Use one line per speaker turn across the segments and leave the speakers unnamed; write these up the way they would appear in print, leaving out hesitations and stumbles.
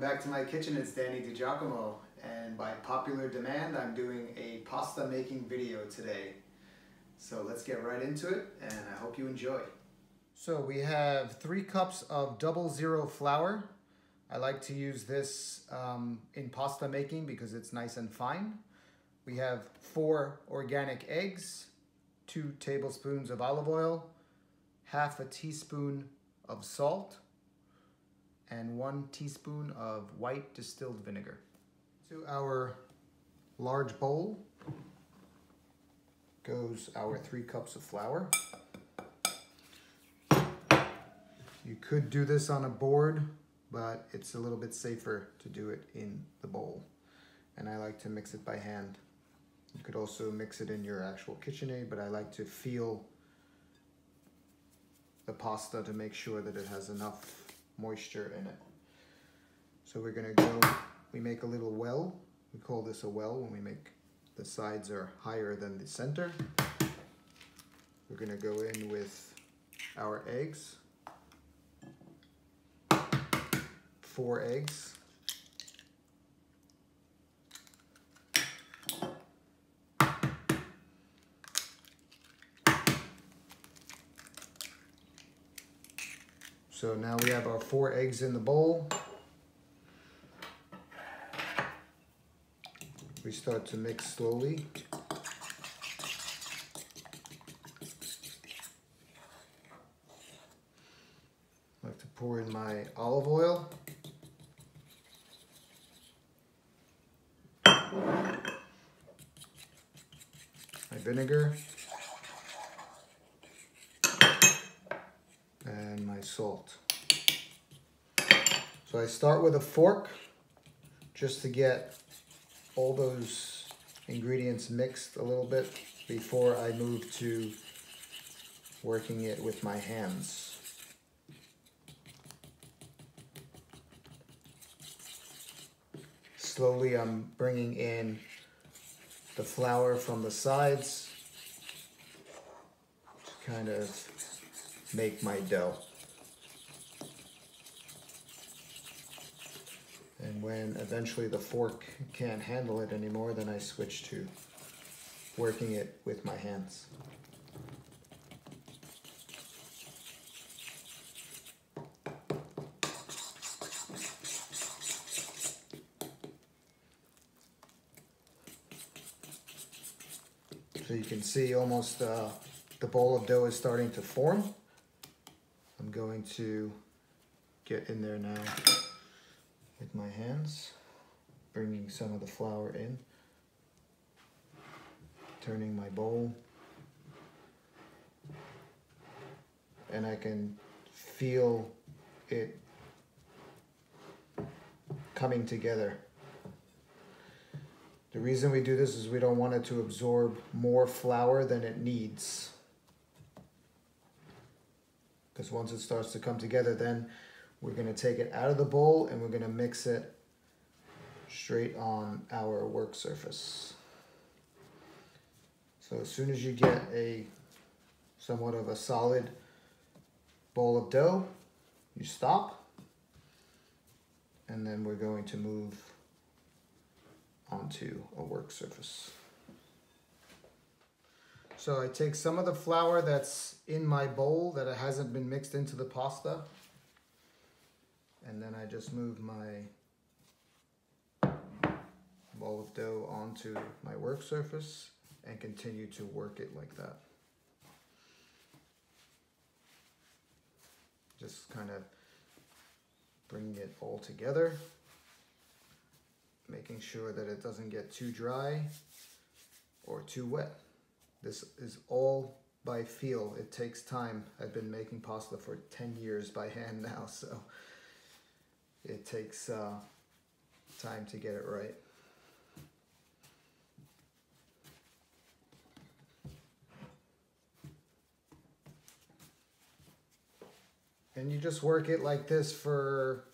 back to my kitchen. It's Danny DiGiacomo, and by popular demand I'm doing a pasta making video today. So let's get right into it, and I hope you enjoy. So we have 3 cups of 00 flour. I like to use this in pasta making because it's nice and fine. We have 4 organic eggs, 2 tablespoons of olive oil, half a teaspoon of salt, and 1 teaspoon of white distilled vinegar. To our large bowl goes our 3 cups of flour. You could do this on a board, but it's a little bit safer to do it in the bowl. And I like to mix it by hand. You could also mix it in your actual KitchenAid, but I like to feel the pasta to make sure that it has enough moisture in it. So we're gonna we make a little well. We call this a well when we make the sides are higher than the center. We're gonna go in with our eggs. 4 eggs. So now we have our 4 eggs in the bowl. We start to mix slowly. I like to pour in my olive oil. My vinegar. And my salt. So I start with a fork just to get all those ingredients mixed a little bit before I move to working it with my hands. Slowly I'm bringing in the flour from the sides to kind of make my dough. And when eventually the fork can't handle it anymore, then I switch to working it with my hands. So you can see almost the bowl of dough is starting to form. I'm going to get in there now with my hands, bringing some of the flour in, turning my bowl, and I can feel it coming together. The reason we do this is we don't want it to absorb more flour than it needs. Because once it starts to come together, then we're going to take it out of the bowl and we're going to mix it straight on our work surface. So as soon as you get a somewhat of a solid bowl of dough, you stop, and then we're going to move onto a work surface. So I take some of the flour that's in my bowl that it hasn't been mixed into the pasta, and then I just move my ball of dough onto my work surface and continue to work it like that. Just kind of bringing it all together, making sure that it doesn't get too dry or too wet. This is all by feel. It takes time. I've been making pasta for 10 years by hand now, so it takes time to get it right. And you just work it like this for,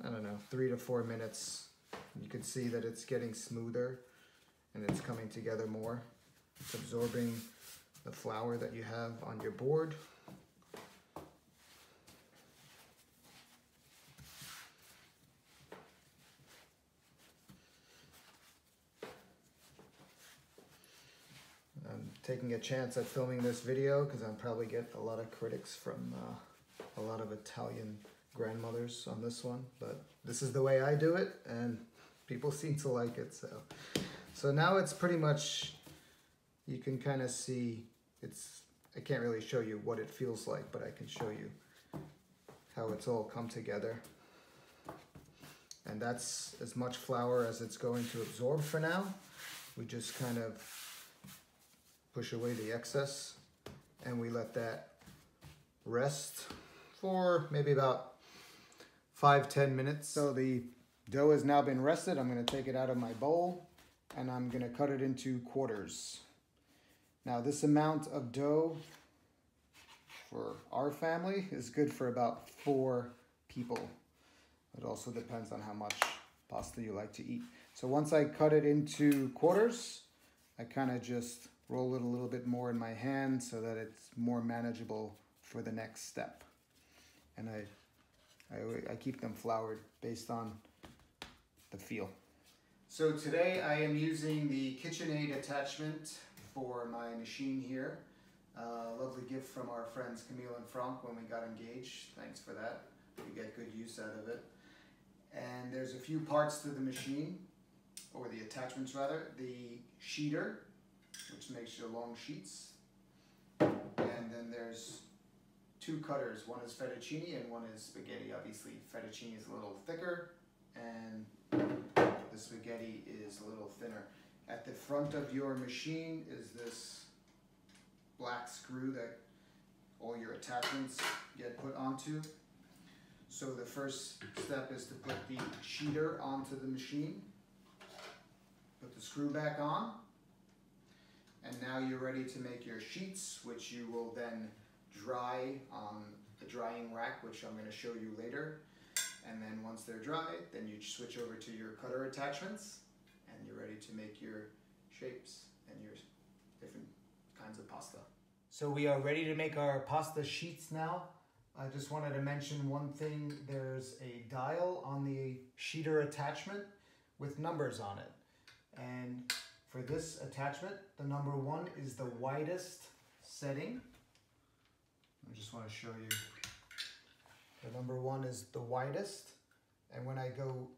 I don't know, 3 to 4 minutes. You can see that it's getting smoother and it's coming together more. It's absorbing the flour that you have on your board. taking a chance at filming this video because I'll probably get a lot of critics from a lot of Italian grandmothers on this one, but this is the way I do it and people seem to like it. So now it's pretty much, you can kind of see, I can't really show you what it feels like, but I can show you how it's all come together. And that's as much flour as it's going to absorb for now. We just kind of push away the excess and we let that rest for maybe about 5-10 minutes. So the dough has now been rested. I'm going to take it out of my bowl and I'm going to cut it into quarters. Now this amount of dough for our family is good for about 4 people. It also depends on how much pasta you like to eat. So once I cut it into quarters, I kind of just roll it a little bit more in my hand so that it's more manageable for the next step. And I keep them floured based on the feel. So today I am using the KitchenAid attachment for my machine here. Lovely gift from our friends Camille and Frank when we got engaged. Thanks for that. We get good use out of it. And there's a few parts to the machine, or the attachments rather. The sheeter, which makes your long sheets. And then there's 2 cutters. One is fettuccine and one is spaghetti. Obviously fettuccine is a little thicker and the spaghetti is a little thinner. At the front of your machine is this black screw that all your attachments get put onto. So the first step is to put the sheeter onto the machine, put the screw back on, and now you're ready to make your sheets, which you will then dry on the drying rack, which I'm going to show you later. And then once they're dry, then you switch over to your cutter attachments and you're ready to make your shapes and your different kinds of pasta. So we are ready to make our pasta sheets now. I just wanted to mention one thing. There's a dial on the sheeter attachment with numbers on it. And for this attachment, the number 1 is the widest setting. I just want to show you. The number 1 is the widest. And when I go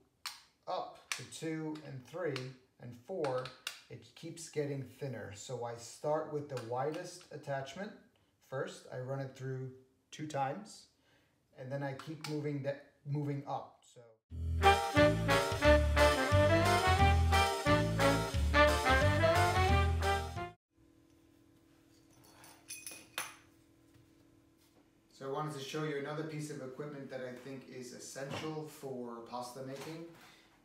up to 2 and 3 and 4, it keeps getting thinner. So I start with the widest attachment first. I run it through 2 times, and then I keep moving up. So I wanted to show you another piece of equipment that I think is essential for pasta making.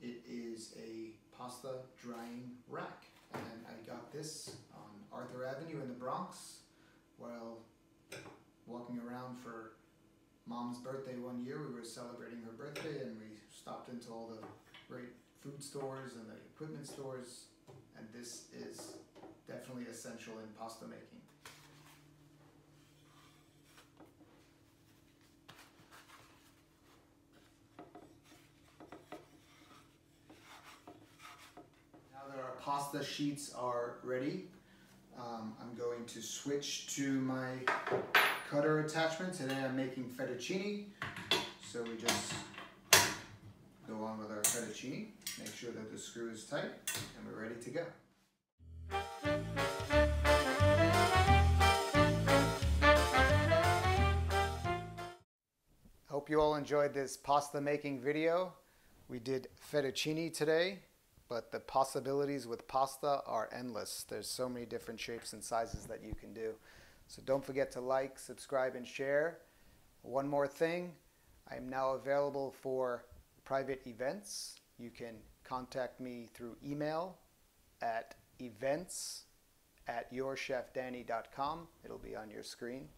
It is a pasta drying rack, and I got this on Arthur Avenue in the Bronx while walking around for Mom's birthday one year. We were celebrating her birthday and we stopped into all the great food stores and the equipment stores, and this is definitely essential in pasta making. Now that our pasta sheets are ready, I'm going to switch to my cutter attachment. Today I'm making fettuccine, so we just go on with our fettuccine, make sure that the screw is tight, and we're ready to go. Hope you all enjoyed this pasta making video. We did fettuccine today, but the possibilities with pasta are endless. There's so many different shapes and sizes that you can do. So don't forget to like, subscribe, and share. One more thing, I am now available for private events. You can contact me through email at events@yourchefdanny.com. It'll be on your screen.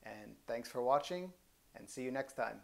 And thanks for watching, and see you next time.